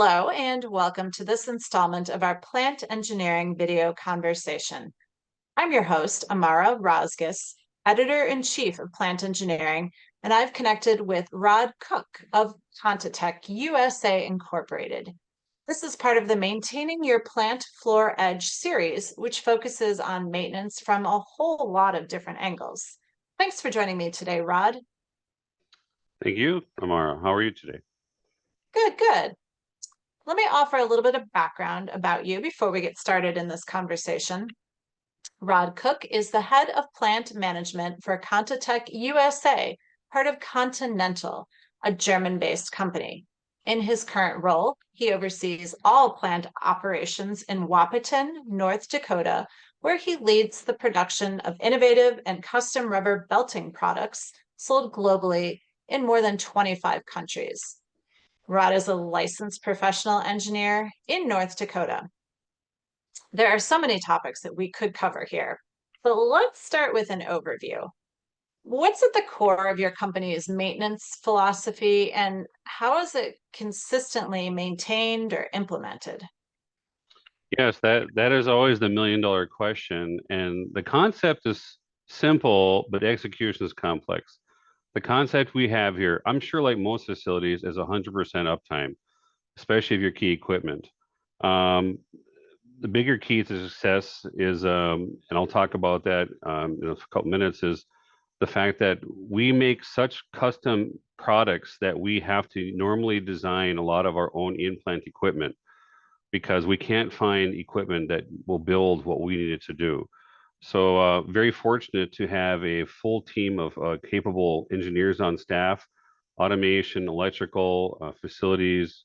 Hello, and welcome to this installment of our plant engineering video conversation. I'm your host, Amara Rozgis, editor-in-chief of Plant Engineering, and I've connected with Rod Koch of ContiTech USA Incorporated. This is part of the Maintaining Your Plant Floor Edge series, which focuses on maintenance from a whole lot of different angles. Thanks for joining me today, Rod. Thank you, Amara. How are you today? Good. Let me offer a little bit of background about you before we get started in this conversation. Rod Koch is the head of plant management for ContiTech USA, part of Continental, a German-based company. In his current role, he oversees all plant operations in Wahpeton, North Dakota, where he leads the production of innovative and custom rubber belting products sold globally in more than 25 countries. Rod is a licensed professional engineer in North Dakota. There are so many topics that we could cover here, but let's start with an overview. What's at the core of your company's maintenance philosophy, and how is it consistently maintained or implemented? Yes, that is always the million-dollar question. And the concept is simple, but execution is complex. The concept we have here, I'm sure like most facilities, is 100% uptime, especially if your key equipment. Um, the bigger key to success is, and I'll talk about that in a couple minutes, is the fact that we make such custom products that we have to normally design a lot of our own in-plant equipment because we can't find equipment that will build what we needed to do. So very fortunate to have a full team of capable engineers on staff, automation, electrical, facilities,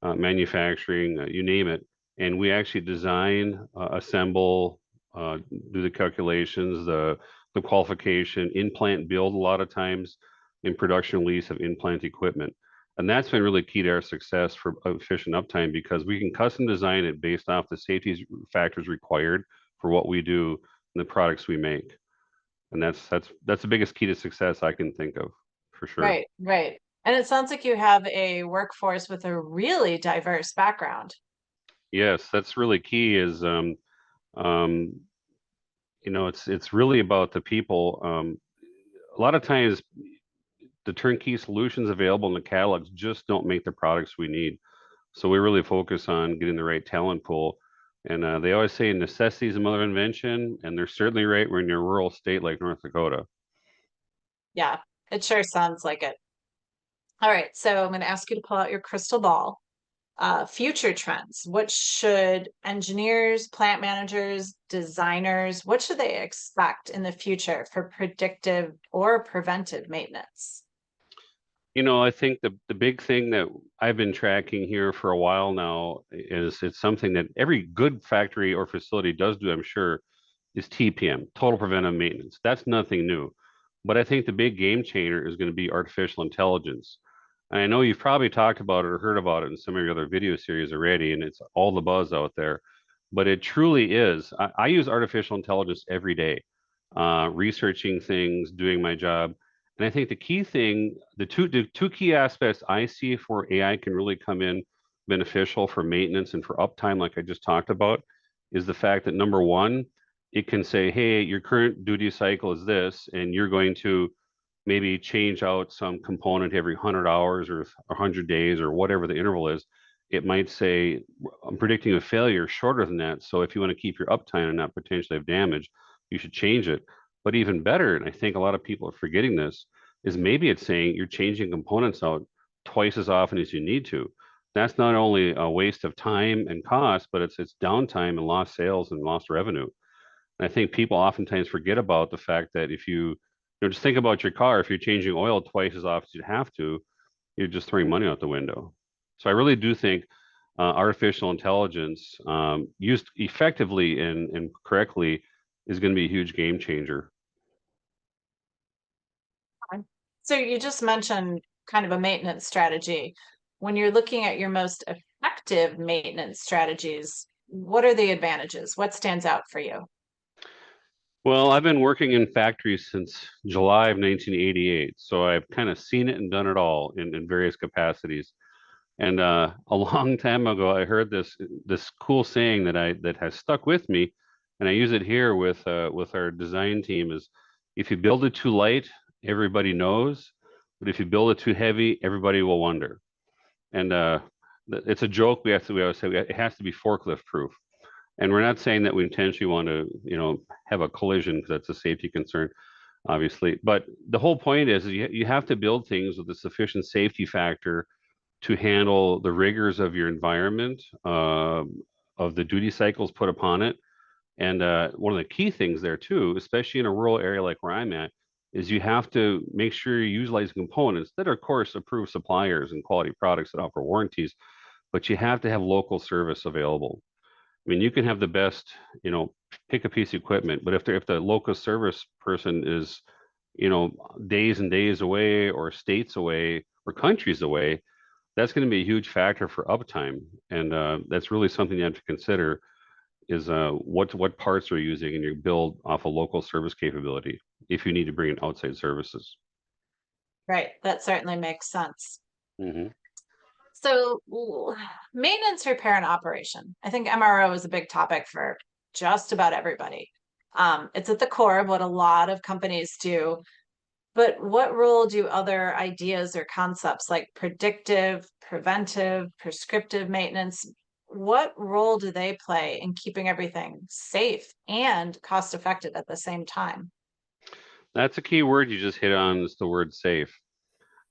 manufacturing, you name it. And we actually design, assemble, do the calculations, the qualification, in-plant build a lot of times, in production release of in-plant equipment. And that's been really key to our success for efficient uptime because we can custom design it based off the safety factors required for what we do and the products we make. And that's the biggest key to success I can think of for sure. Right. And it sounds like you have a workforce with a really diverse background. Yes, that's really key is um, it's really about the people. A lot of times the turnkey solutions available in the catalogs just don't make the products we need. So we really focus on getting the right talent pool. And they always say necessity is the mother of invention, and they're certainly right. We're in a rural state like North Dakota. Yeah, it sure sounds like it. All right, so I'm going to ask you to pull out your crystal ball. Future trends. What should engineers, plant managers, designers, what should they expect in the future for predictive or preventive maintenance? I think the big thing that I've been tracking here for a while now is it's something that every good factory or facility does do, I'm sure, is TPM, total preventive maintenance. That's nothing new. But I think the big game changer is going to be artificial intelligence. And I know you've probably talked about it or heard about it in some of your other video series already, and it's all the buzz out there. But it truly is. I use artificial intelligence every day, researching things, doing my job. And I think the key thing, the two key aspects I see for AI can really come in beneficial for maintenance and for uptime, like I just talked about, is the fact that number one, it can say, hey, your current duty cycle is this, and you're going to maybe change out some component every 100 hours or 100 days or whatever the interval is. It might say, I'm predicting a failure shorter than that. So if you want to keep your uptime and not potentially have damage, you should change it. But even better, and I think a lot of people are forgetting this, is maybe it's saying you're changing components out twice as often as you need to. That's not only a waste of time and cost, but it's downtime and lost sales and lost revenue. And I think people oftentimes forget about the fact that if just think about your car. If you're changing oil twice as often as you have to, you're just throwing money out the window. So I really do think artificial intelligence used effectively and correctly is going to be a huge game changer. So you just mentioned kind of a maintenance strategy. When you're looking at your most effective maintenance strategies, what are the advantages? What stands out for you? Well, I've been working in factories since July of 1988, so I've kind of seen it and done it all in various capacities. And a long time ago, I heard this cool saying that has stuck with me, and I use it here with our design team is, if you build it too light, everybody knows, but if you build it too heavy, everybody will wonder. And it's a joke. We always say it has to be forklift proof. And we're not saying that we intentionally want to, have a collision because that's a safety concern, obviously. But the whole point is you have to build things with a sufficient safety factor to handle the rigors of your environment, of the duty cycles put upon it. And one of the key things there too, especially in a rural area like where I'm at, is you have to make sure you utilize components that are, of course, approved suppliers and quality products that offer warranties, but you have to have local service available. I mean, you can have the best, pick a piece of equipment, but if the local service person is, days and days away or states away or countries away, that's going to be a huge factor for uptime. And that's really something you have to consider is what parts are you using in your build off a local service capability if you need to bring in outside services. Right. That certainly makes sense. Hmm. So, maintenance, repair, and operation. I think MRO is a big topic for just about everybody. It's at the core of what a lot of companies do. But what role do other ideas or concepts like predictive, preventive, prescriptive maintenance, what role do they play in keeping everything safe and cost effective at the same time? That's a key word you just hit on is the word safe.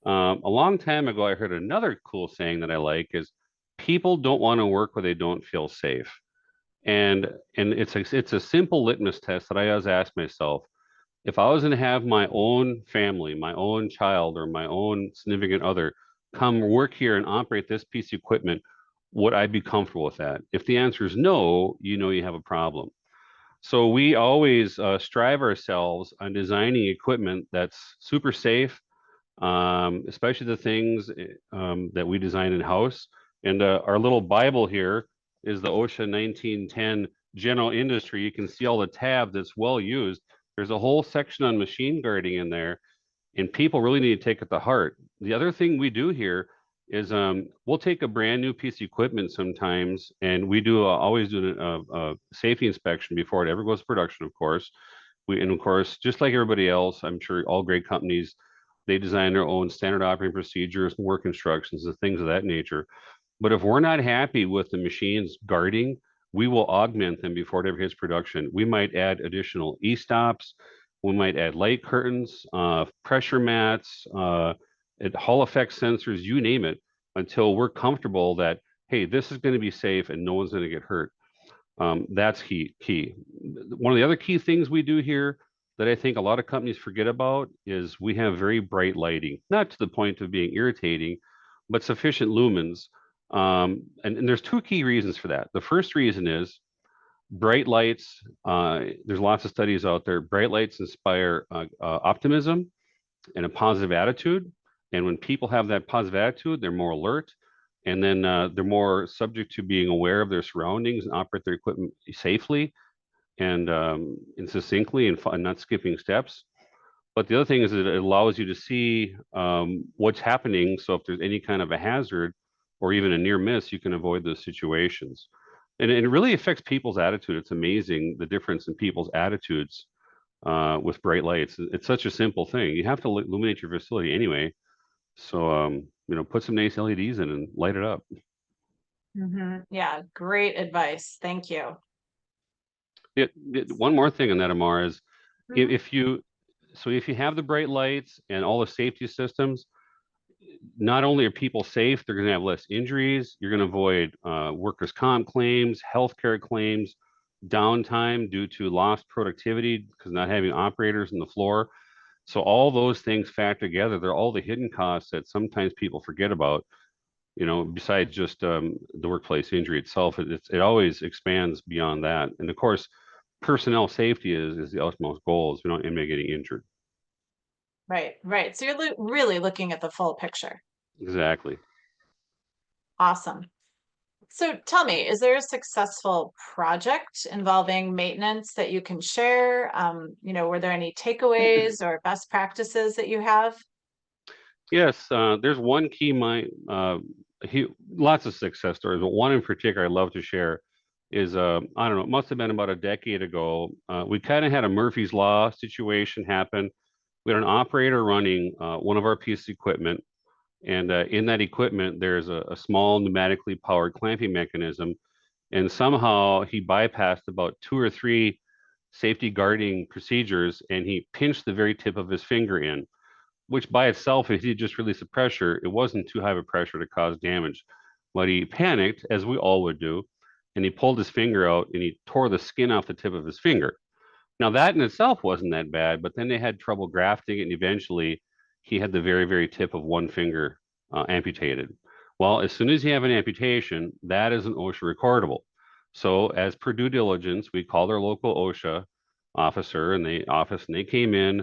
A long time ago, I heard another cool saying that I like is people don't want to work where they don't feel safe. And it's a simple litmus test that I always ask myself. If I was going to have my own family, my own child, or my own significant other come work here and operate this piece of equipment, would I be comfortable with that? If the answer is no, you know you have a problem. So we always strive ourselves on designing equipment that's super safe, especially the things that we design in house. And our little Bible here is the OSHA 1910 General Industry. You can see all the tabs. It's well used. There's a whole section on machine guarding in there, and people really need to take it to heart. The other thing we do here is we'll take a brand new piece of equipment sometimes, and we do always do a safety inspection before it ever goes to production, of course. And of course, just like everybody else, I'm sure all great companies, they design their own standard operating procedures and work instructions and things of that nature. But if we're not happy with the machines guarding, we will augment them before it ever hits production. We might add additional e-stops. We might add light curtains, pressure mats, Hall effect sensors, you name it, until we're comfortable that, hey, this is going to be safe and no one's going to get hurt. That's key. One of the other key things we do here that I think a lot of companies forget about is we have very bright lighting, not to the point of being irritating, but sufficient lumens. And there's two key reasons for that. The first reason is bright lights. There's lots of studies out there. Bright lights inspire optimism and a positive attitude. And when people have that positive attitude, they're more alert. And then they're more subject to being aware of their surroundings and operate their equipment safely and succinctly and not skipping steps. But the other thing is that it allows you to see what's happening. So if there's any kind of a hazard or even a near miss, you can avoid those situations. And it really affects people's attitude. It's amazing the difference in people's attitudes with bright lights. It's such a simple thing. You have to illuminate your facility anyway. So, put some nice LEDs in and light it up. Yeah, great advice. Thank you. One more thing on that, Amar, is Mhm. if you if you have the bright lights and all the safety systems, not only are people safe, they're going to have less injuries. You're going to avoid workers' comp claims, healthcare claims, downtime due to lost productivity because not having operators in the floor. So all those things factor together. They're all the hidden costs that sometimes people forget about. Besides just the workplace injury itself, it always expands beyond that. And of course, personnel safety is the utmost goal. Is we don't anybody getting injured. Right, right. So you're really looking at the full picture. Exactly. Awesome. So tell me, is there a successful project involving maintenance that you can share? Were there any takeaways or best practices that you have? Yes, there's one key lots of success stories, but one in particular I love to share is I don't know, it must have been about a decade ago. We kind of had a Murphy's Law situation happen. We had an operator running one of our pieces of equipment, and in that equipment, there's a small pneumatically powered clamping mechanism, and somehow he bypassed about two or three safety guarding procedures, and he pinched the very tip of his finger in, which by itself, if he just released the pressure, it wasn't too high of a pressure to cause damage. But he panicked, as we all would do, and he pulled his finger out and he tore the skin off the tip of his finger. Now, that in itself wasn't that bad, but then they had trouble grafting it, and eventually he had the very, very tip of one finger amputated. Well, as soon as you have an amputation, that is an OSHA recordable. So, as per due diligence, we called our local OSHA officer and they came in,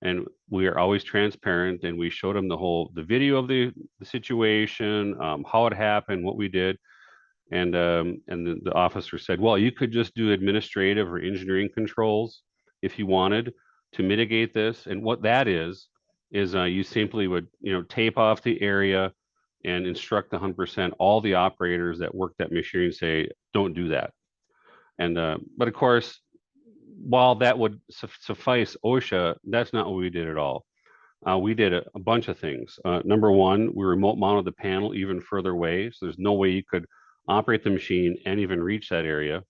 and we are always transparent, and we showed them the video of the situation, how it happened, what we did. And the officer said, well, you could just do administrative or engineering controls if you wanted to mitigate this. And what that is you simply would, tape off the area and instruct 100% all the operators that work that machinery and say, don't do that. And but of course, while that would suffice OSHA, that's not what we did at all. We did a bunch of things. Number one, we remote mounted the panel even further away, so there's no way you could operate the machine and even reach that area.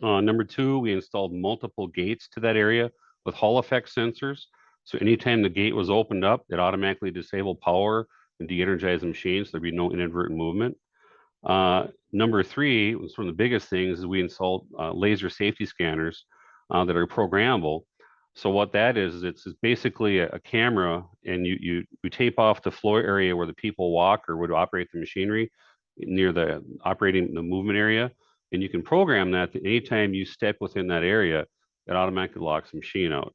Number two, we installed multiple gates to that area with Hall effect sensors. So anytime the gate was opened up, it automatically disabled power and de-energized the machine, so there'd be no inadvertent movement. Number three was one of the biggest things is we installed laser safety scanners that are programmable. So what that is it's basically a camera, and you tape off the floor area where the people walk or would operate the machinery near the movement area, and you can program that anytime you step within that area, it automatically locks the machine out.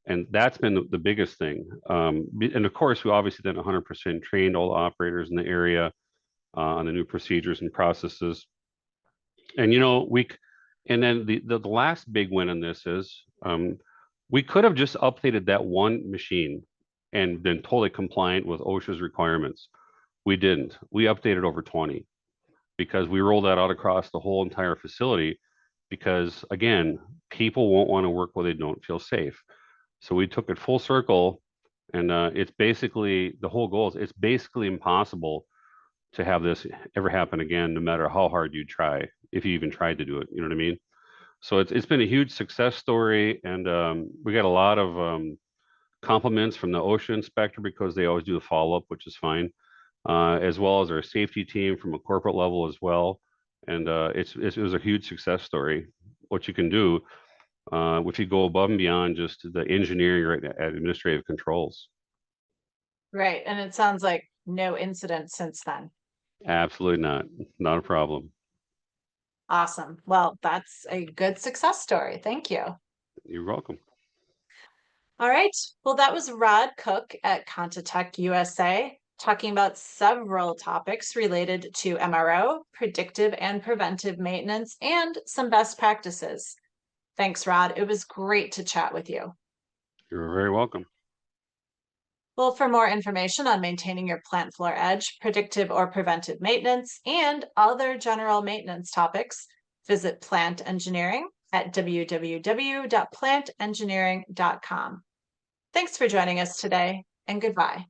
And that's been the biggest thing. And of course, we obviously then 100% trained all the operators in the area on the new procedures and processes. And and then the last big win in this is we could have just updated that one machine and been totally compliant with OSHA's requirements. We didn't. We updated over 20 because we rolled that out across the whole entire facility because, again, people won't want to work where they don't feel safe. So we took it full circle, and it's basically the whole goal is it's basically impossible to have this ever happen again, no matter how hard you try, if you even tried to do it. You know what I mean? So it's been a huge success story, and we got a lot of compliments from the OSHA inspector because they always do the follow up, which is fine, as well as our safety team from a corporate level as well. And it was a huge success story. What you can do if you go above and beyond just the engineering or administrative controls. Right. And it sounds like no incident since then. Absolutely not. Not a problem. Awesome. Well, that's a good success story. Thank you. You're welcome. All right. Well, that was Rod Koch at ContiTech USA talking about several topics related to MRO, predictive and preventive maintenance, and some best practices. Thanks, Rod. It was great to chat with you. You're very welcome. Well, for more information on maintaining your plant floor edge, predictive or preventive maintenance, and other general maintenance topics, visit Plant Engineering at www.plantengineering.com. Thanks for joining us today, and goodbye.